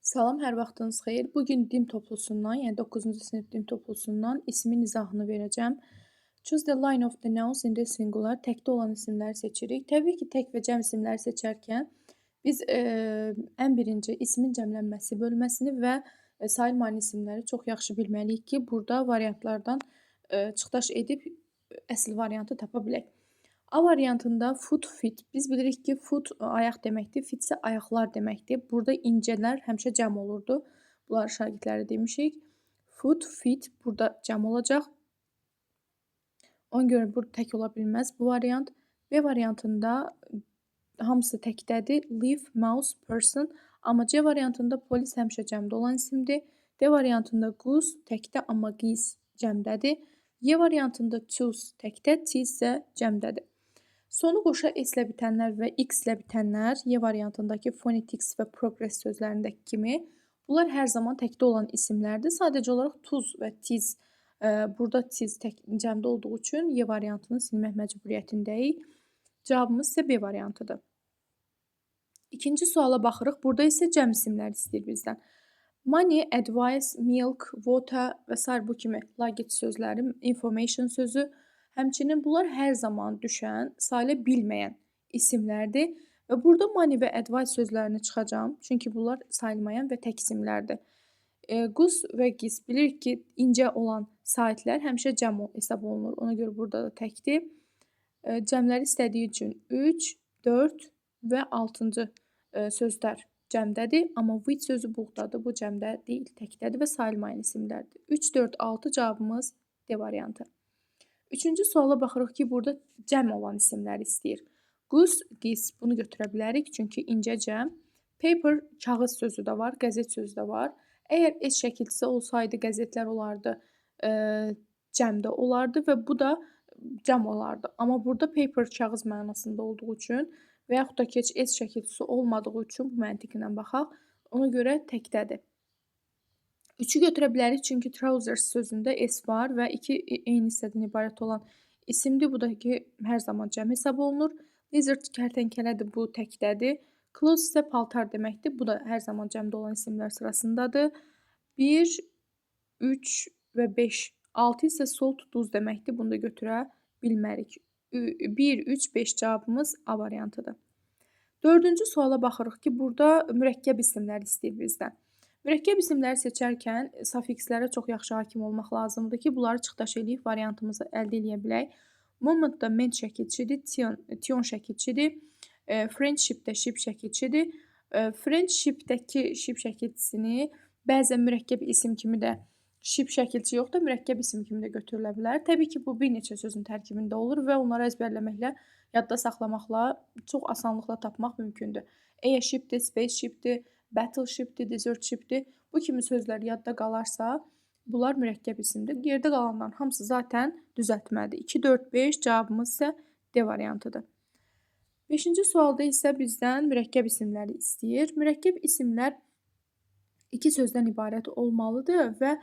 Salam, hər vaxtınız xeyir. Bu gün din toplusundan, yəni 9-cu sinif din toplusundan ismin izahını verəcəm. Choose the line of the nouns in the singular. Təkdə olan isimləri seçirik. Təbii ki, tək və cəm isimləri seçərkən biz ən birinci ismin cəmlənməsi bölməsini və sayılmayan isimləri çox yaxşı bilməliyik ki, burada variantlardan çıxış edib əsl variantı tapa bilək. A variantında foot fit. Biz bilirik ki, foot ayaq deməkdir, fit isə ayaqlar deməkdir. Burada incələr həmişə cəm olurdu. Bunları şagirdlərə demişik. Foot fit burada cəm olacaq. Ona görə burada tək ola bilməz bu variant. B variantında hamısı təkdədir. Leaf, mouse, person. Amma C variantında polis həmişə cəmdə olan isimdir. D variantında goose təkdə, amma geese cəmdədir. Y variantında choose təkdə, cheese isə cəmdədir. Sonu qoşa s-lə bitənlər və x-lə bitənlər Y variantındakı phonetics və progress sözlərindəki kimi bunlar hər zaman təkdə olan isimlərdir. Sadəcə olaraq tuz və tiz burada tiz tək cəmdə olduğu üçün Y variantını silmək məcburiyyətindəyik. Cavabımız isə B variantıdır. İkinci suala baxırıq. Burada isə cəm isimlər istəyir bizdən. Money, advice, milk, water və s. bu kimi laqeç sözləri, information sözü. Həmçinin bunlar hər zaman düşən, sayıla bilməyən isimlərdir və burada money və advice sözlərini çıxacağam, çünki bunlar sayılmayan və tək isimlərdir. Goose və geese bilirik ki, incə olan saitlər həmişə cəm hesab olunur. Ona görə burada da təkdir. Cəmləri istədiyi üçün 3, 4 və 6-cı sözlər cəmdədir, amma with sözü buğdadır, bu cəmdə deyil, təkdədir və sayılmayan isimlərdir. 3, 4, 6 cavabımız D variantı. Üçüncü suala baxırıq ki, burada cəm olan isimləri istəyir. Goose, geese bunu götürə bilərik, çünki incə cəm. Paper, kağız sözü də var, qəzet sözü də var. Əgər S şəkilçisi olsaydı, qəzetlər olardı, cəmdə olardı və bu da cəm olardı. Amma burada paper kağız mənasında olduğu üçün və yaxud da ki, heç S şəkilçisi olmadığı üçün bu məntiqlə baxaq, ona görə təkdədir. 3-ü götürə bilərik, çünki trousers sözündə S var və iki eyni hissədən ibarət olan isimdir. Bu da ki, hər zaman cəm hesab olunur. Lizard kərtənkələdir, bu təkdədir. Clothes isə paltar deməkdir. Bu da hər zaman cəmdə olan isimlər sırasındadır. 1, 3 və 5, 6 isə salt duz deməkdir. Bunu da götürə bilmərik. 1, 3, 5 cavabımız A variantıdır. Dördüncü suala baxırıq ki, burada mürəkkəb isimlər istəyir bizdən. Mürəkkəb isimləri seçərkən safikslərə çox yaxşı hakim olmaq lazımdır ki, bunları çıxdaş eləyib variantımızı əldə edə bilək. Momentda ment şəkilçidir, tion şəkilçidir, friendshipdə ship şəkilçidir. Friendshipdəki ship şəkilçisini bəzən mürəkkəb isim kimi də ship şəkilçi yox da mürəkkəb isim kimi də götürülə bilər. Təbii ki, bu bir neçə sözün tərkibində olur və onları əzbərləməklə, yadda saxlamaqla çox asanlıqla tapmaq mümkündür. Airshipdir, spaceshipdir, battleshipdir, desertshipdir. Bu kimi sözlər yadda qalarsa, bunlar mürəkkəb isimdir. Yerdə qalanların hamısı zaten düzəltmədir. 2, 4, 5 cavabımız isə D variantıdır. 5-ci sualda isə bizdən mürəkkəb isimləri istəyir. Mürəkkəb isimlər iki sözdən ibarət olmalıdır və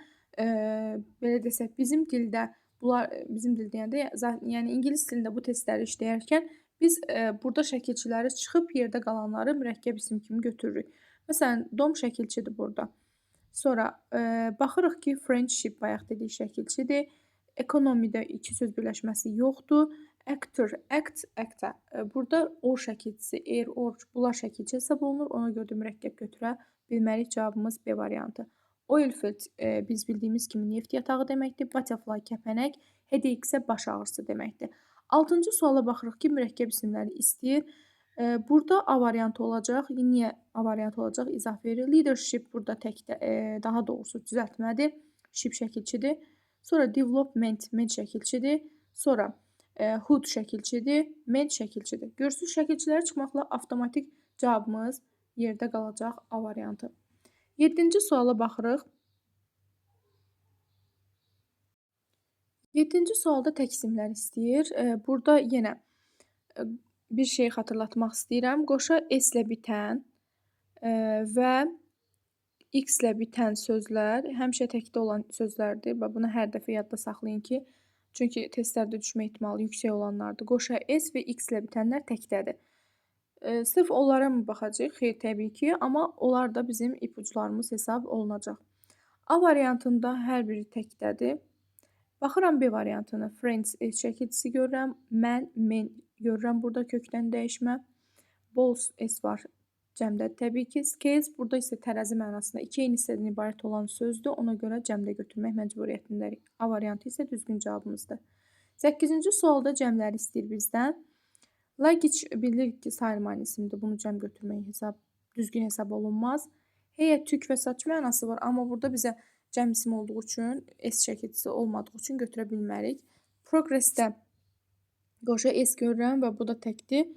belə desək, bizim dildə bunlar bizim dil deyəndə, yəni ingilis dilində bu testləri işləyərkən biz burada şəkilçiləri çıxıb yerdə qalanları mürəkkəb isim kimi götürürük. Məsələn, dom şəkilçidir burada. Sonra baxırıq ki, friendship bayaq dedik şəkilçidir. Ekonomidə iki söz birləşməsi yoxdur. Actor, act, actor. Burada or şəkilçisi, air, or, bunlar şəkilçi hesab olunur. Ona görə də mürəkkəb götürə bilmərik. Cavabımız B variantı. Oilfield biz bildiyimiz kimi neft yatağı deməkdir. Butterfly kəpənək, headache isə baş ağrısı deməkdir. 6-cı suala baxırıq ki, mürəkkəb isimləri istəyir. Burada A variantı olacaq. Niyə A variantı olacaq? İzah verir. Leadership burada təkdə, daha doğrusu düzəltmədir. Ship şəkilçidir. Sonra development, ment şəkilçidir. Sonra hood şəkilçidir. Ment şəkilçidir. Görürsünüz, şəkilçiləri çıxmaqla avtomatik cavabımız yerdə qalacaq A variantı. 7-ci suala baxırıq. 7-ci sualda tək isimlər istəyir. Burada yenə bir şey xatırlatmaq istəyirəm. Qoşa S-lə bitən və X-lə bitən sözlər həmişə təkdə olan sözlərdir və bunu hər dəfə yadda saxlayın ki, çünki testlərdə düşmə ehtimalı yüksək olanlardır. Qoşa S və X-lə bitənlər təkdədir. Sırf onlara mı baxacağıq? Xeyr, təbii ki, amma onlar da bizim ipucularımız hesab olunacaq. A variantında hər biri təkdədir. Baxıram B variantına. Friends ev çəkicisi görürəm. Mən, men görürəm burada kökdən dəyişmə. Balls S var cəmdədir təbii ki. Scales burada isə tərəzi mənasında 2 eyni hissədən ibarət olan sözdür. Ona görə cəmdə götürmək məcburiyyətindəyik. A variantı isə düzgün cavabımızdır. 8-ci sualda cəmləri istəyir bizdən. Luggage bilirik ki, sayılmayan isimdir. Bunu cəm götürmək düzgün hesab olunmaz. Heyət, tük və saç mənası var, amma burada bizə cəm isim olduğu üçün, S çəkicisi olmadığı üçün götürə bilmərik. Progress-də qoşa S görürəm və bu da təkdir.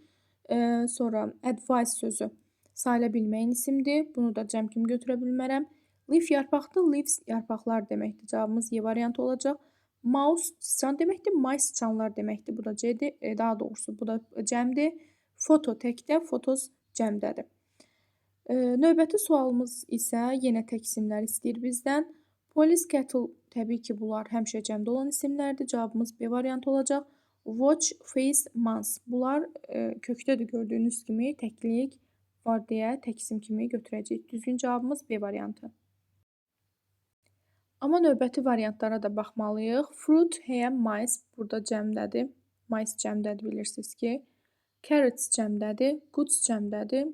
Sonra advice sözü sayıla bilməyən isimdir. Bunu da cəm kimi götürə bilmərəm. Leaf yarpaqdır. Leaves yarpaqlar deməkdir. Cavabımız Y variantı olacaq. Mouse sıçan deməkdir. Mice sıçanlar deməkdir. Bu da C'dir. Daha doğrusu bu da cəmdir. Foto təkdə, photos cəmdədir. Növbəti sualımız isə yenə tək isimlər istəyir bizdən. Police, kettle təbii ki, bunlar həmişə cəmdə olan isimlərdir. Cavabımız B variantı olacaq. Watch, face, month. Bunlar kökdədir gördüyünüz kimi təklik var deyə tək isim kimi götürəcəyik. Düzgün cavabımız B variantı. Amma növbəti variantlara da baxmalıyıq. Fruit, heyə, mice burada cəmdədir. Mice cəmdədir bilirsiniz ki. Carrots cəmdədir. Goods cəmdədir.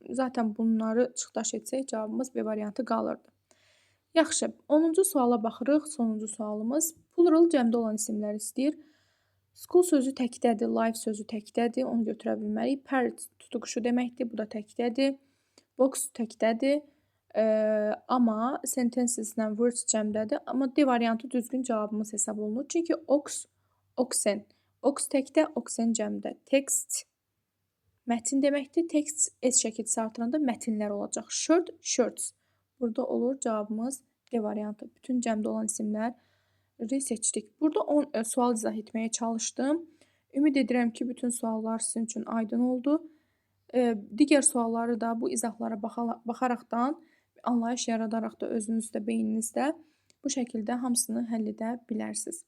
Zaten bunları çıxdaş etsək cavabımız B variantı qalırdı. Yaxşı, 10-cu suala baxırıq. Sonuncu sualımız. Plural cəmdə olan isimlər istəyir. School sözü təkdədir, life sözü təkdədir. Onu götürə bilmərik. Parrot tutuquşu deməkdir. Bu da təkdədir. Box təkdədir. Amma sentences-lə words cəmdədir. Amma D variantı düzgün cavabımız hesab olunur. Çünki ox, oxen. Ox təkdə, oxen cəmdə. Text mətin deməkdir. Text S şəkildə artıranda mətinlər olacaq. Shirt, shirts. Burada olur cavabımız D variantı. Bütün cəmdə olan isimləri seçdik. Burada 10 sual izah etməyə çalışdım. Ümid edirəm ki, bütün suallar sizin üçün aydın oldu. Digər sualları da bu izahlara baxaraqdan anlayış yaradaraq da özünüzdə, beyninizdə bu şəkildə hamısını həll edə bilərsiniz.